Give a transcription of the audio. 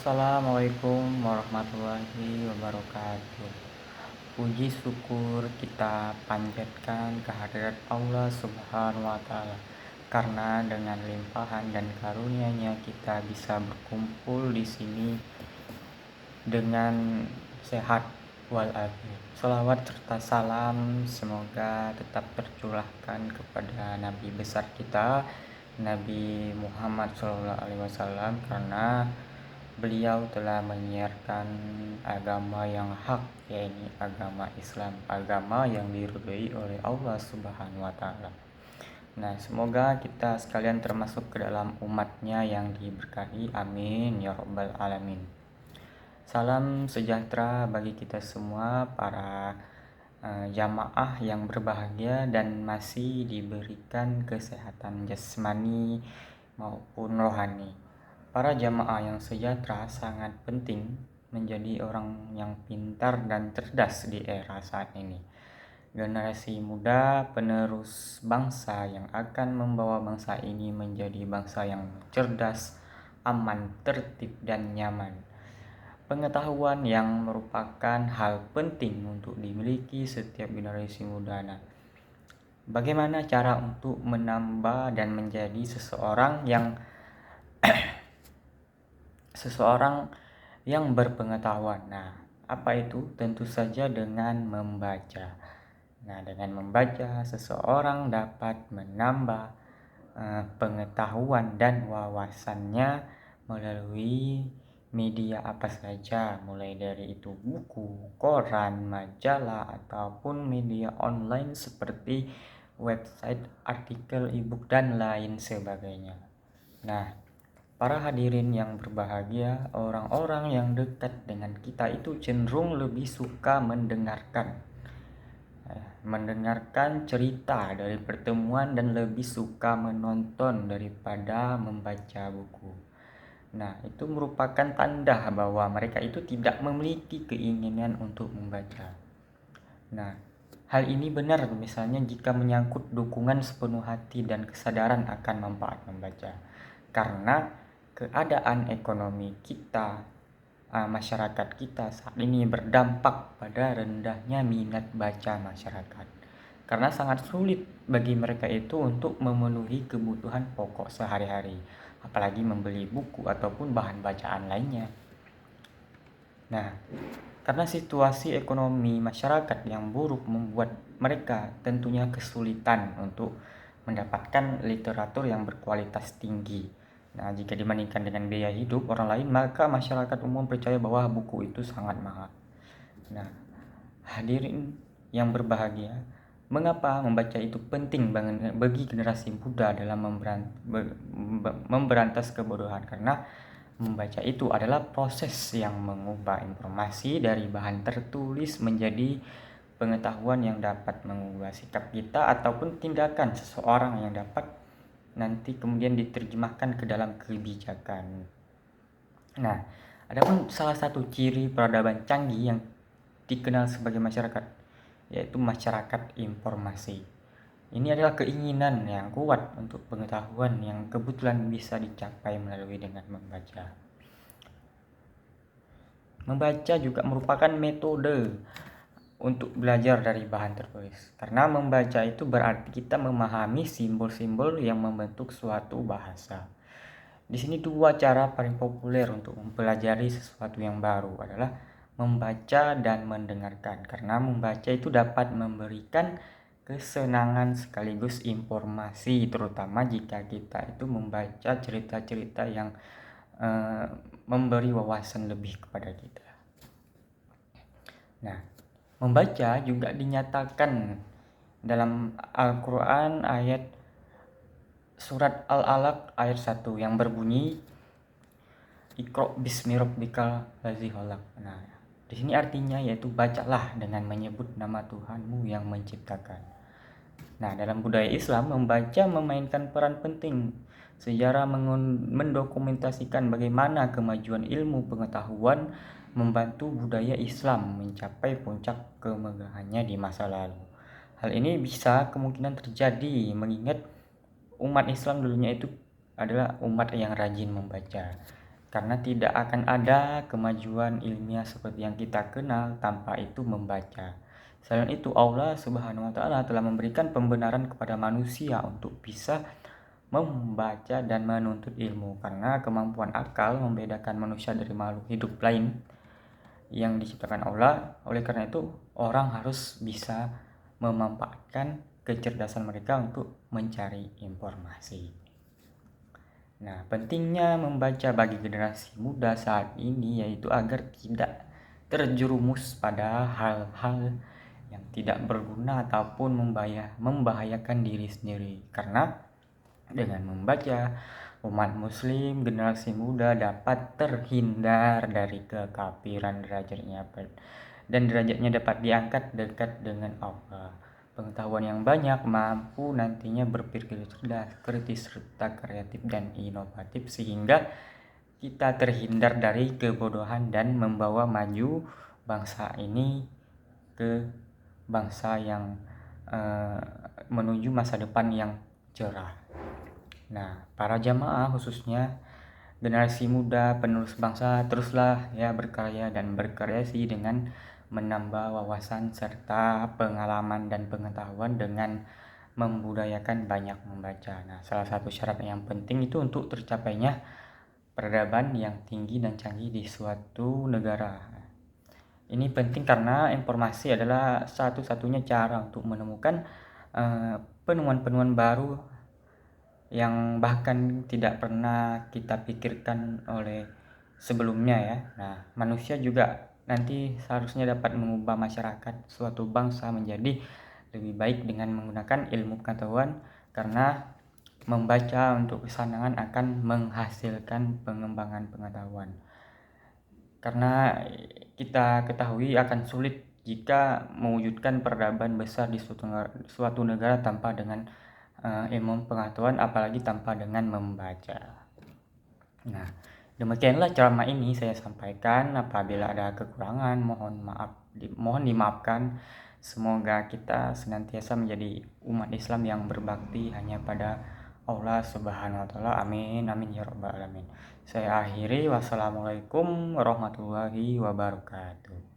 Assalamualaikum warahmatullahi wabarakatuh. Puji syukur kita panjatkan kehadirat Allah Subhanahu wa Ta'ala, karena dengan limpahan dan karunia-Nya kita bisa berkumpul di sini dengan sehat walafiat. Salawat serta salam semoga tetap tercurahkan kepada Nabi besar kita, Nabi Muhammad SAW, karena beliau telah menyiarkan agama yang hak, yaitu agama Islam, agama yang diridhoi oleh Allah Subhanahu wa Ta'ala. Nah, semoga kita sekalian termasuk ke dalam umatnya yang diberkahi. Amin ya rabbal alamin. Salam sejahtera bagi kita semua para jamaah yang berbahagia dan masih diberikan kesehatan jasmani maupun rohani. Para jamaah yang sejahtera sangat penting menjadi orang yang pintar dan cerdas di era saat ini. Generasi muda penerus bangsa yang akan membawa bangsa ini menjadi bangsa yang cerdas, aman, tertib, dan nyaman. Pengetahuan yang merupakan hal penting untuk dimiliki setiap generasi muda. Nah, bagaimana cara untuk menambah dan menjadi seseorang yang berpengetahuan? Nah, apa itu? Tentu saja dengan membaca. Nah, dengan membaca seseorang dapat menambah pengetahuan dan wawasannya melalui media apa saja, mulai dari itu buku, koran, majalah, ataupun media online seperti website, artikel, e-book, dan lain sebagainya. Nah, para hadirin yang berbahagia, orang-orang yang dekat dengan kita itu cenderung lebih suka mendengarkan cerita dari pertemuan dan lebih suka menonton daripada membaca buku. Nah, itu merupakan tanda bahwa mereka itu tidak memiliki keinginan untuk membaca. Nah, hal ini benar misalnya jika menyangkut dukungan sepenuh hati dan kesadaran akan manfaat membaca. Karena keadaan ekonomi kita, masyarakat kita saat ini berdampak pada rendahnya minat baca masyarakat. Karena sangat sulit bagi mereka itu untuk memenuhi kebutuhan pokok sehari-hari, apalagi membeli buku ataupun bahan bacaan lainnya. Nah, karena situasi ekonomi masyarakat yang buruk membuat mereka tentunya kesulitan untuk mendapatkan literatur yang berkualitas tinggi. Nah, jika dibandingkan dengan biaya hidup orang lain, maka masyarakat umum percaya bahwa buku itu sangat mahal. Nah, hadirin yang berbahagia, mengapa membaca itu penting bagi generasi muda dalam memberantas kebodohan? Karena membaca itu adalah proses yang mengubah informasi dari bahan tertulis menjadi pengetahuan yang dapat mengubah sikap kita ataupun tindakan seseorang yang dapat nanti kemudian diterjemahkan ke dalam kebijakan. Nah, adapun salah satu ciri peradaban canggih yang dikenal sebagai masyarakat, yaitu masyarakat informasi. Ini adalah keinginan yang kuat untuk pengetahuan yang kebetulan bisa dicapai melalui dengan membaca. Membaca juga merupakan metode untuk belajar dari bahan tertulis. Karena membaca itu berarti kita memahami simbol-simbol yang membentuk suatu bahasa. Di sini dua cara paling populer untuk mempelajari sesuatu yang baru adalah membaca dan mendengarkan. Karena membaca itu dapat memberikan kesenangan sekaligus informasi, terutama jika kita itu membaca cerita-cerita yang memberi wawasan lebih kepada kita. Nah, membaca juga dinyatakan dalam Al-Quran ayat surat Al-Alaq ayat 1 yang berbunyi Iqra bismi rabbikal ladzi khalaq. Nah, di sini artinya yaitu bacalah dengan menyebut nama Tuhanmu yang menciptakan. Nah, dalam budaya Islam membaca memainkan peran penting. Sejarah mendokumentasikan bagaimana kemajuan ilmu pengetahuan membantu budaya Islam mencapai puncak kemegahannya di masa lalu. Hal ini bisa kemungkinan terjadi mengingat umat Islam dulunya itu adalah umat yang rajin membaca. karena tidak akan ada kemajuan ilmiah seperti yang kita kenal tanpa itu membaca. Selain itu, Allah Subhanahu wa Ta'ala telah memberikan pembenaran kepada manusia untuk bisa membaca dan menuntut ilmu, karena kemampuan akal membedakan manusia dari makhluk hidup lain yang diciptakan Allah. Oleh karena itu, orang harus bisa memanfaatkan kecerdasan mereka untuk mencari informasi. Nah, pentingnya membaca bagi generasi muda saat ini yaitu agar tidak terjerumus pada hal-hal yang tidak berguna ataupun membahayakan diri sendiri. Karena dengan membaca, umat muslim generasi muda dapat terhindar dari kekafiran dan derajatnya dapat diangkat dekat dengan Allah. Pengetahuan yang banyak mampu nantinya berpikir cerdas, kritis, serta kreatif dan inovatif sehingga kita terhindar dari kebodohan dan membawa maju bangsa ini ke bangsa yang menuju masa depan yang cerah. Nah, para jamaah khususnya generasi muda penerus bangsa teruslah ya berkarya dan berkreasi dengan menambah wawasan serta pengalaman dan pengetahuan dengan membudayakan banyak membaca. Nah, salah satu syarat yang penting itu untuk tercapainya peradaban yang tinggi dan canggih di suatu negara. Ini penting karena informasi adalah satu-satunya cara untuk menemukan penemuan-penemuan baru yang bahkan tidak pernah kita pikirkan oleh sebelumnya ya. Nah, manusia juga nanti seharusnya dapat mengubah masyarakat suatu bangsa menjadi lebih baik dengan menggunakan ilmu pengetahuan, karena membaca untuk kesenangan akan menghasilkan pengembangan pengetahuan. Karena kita ketahui akan sulit jika mewujudkan peradaban besar di suatu negara tanpa dengan ilmu pengetahuan, apalagi tanpa dengan membaca. Nah, demikianlah ceramah ini saya sampaikan. Apabila ada kekurangan, mohon dimaafkan. Semoga kita senantiasa menjadi umat Islam yang berbakti hanya pada Allah Subhanahu wa Ta'ala. Amin amin ya rabbal alamin. Saya akhiri, wassalamualaikum warahmatullahi wabarakatuh.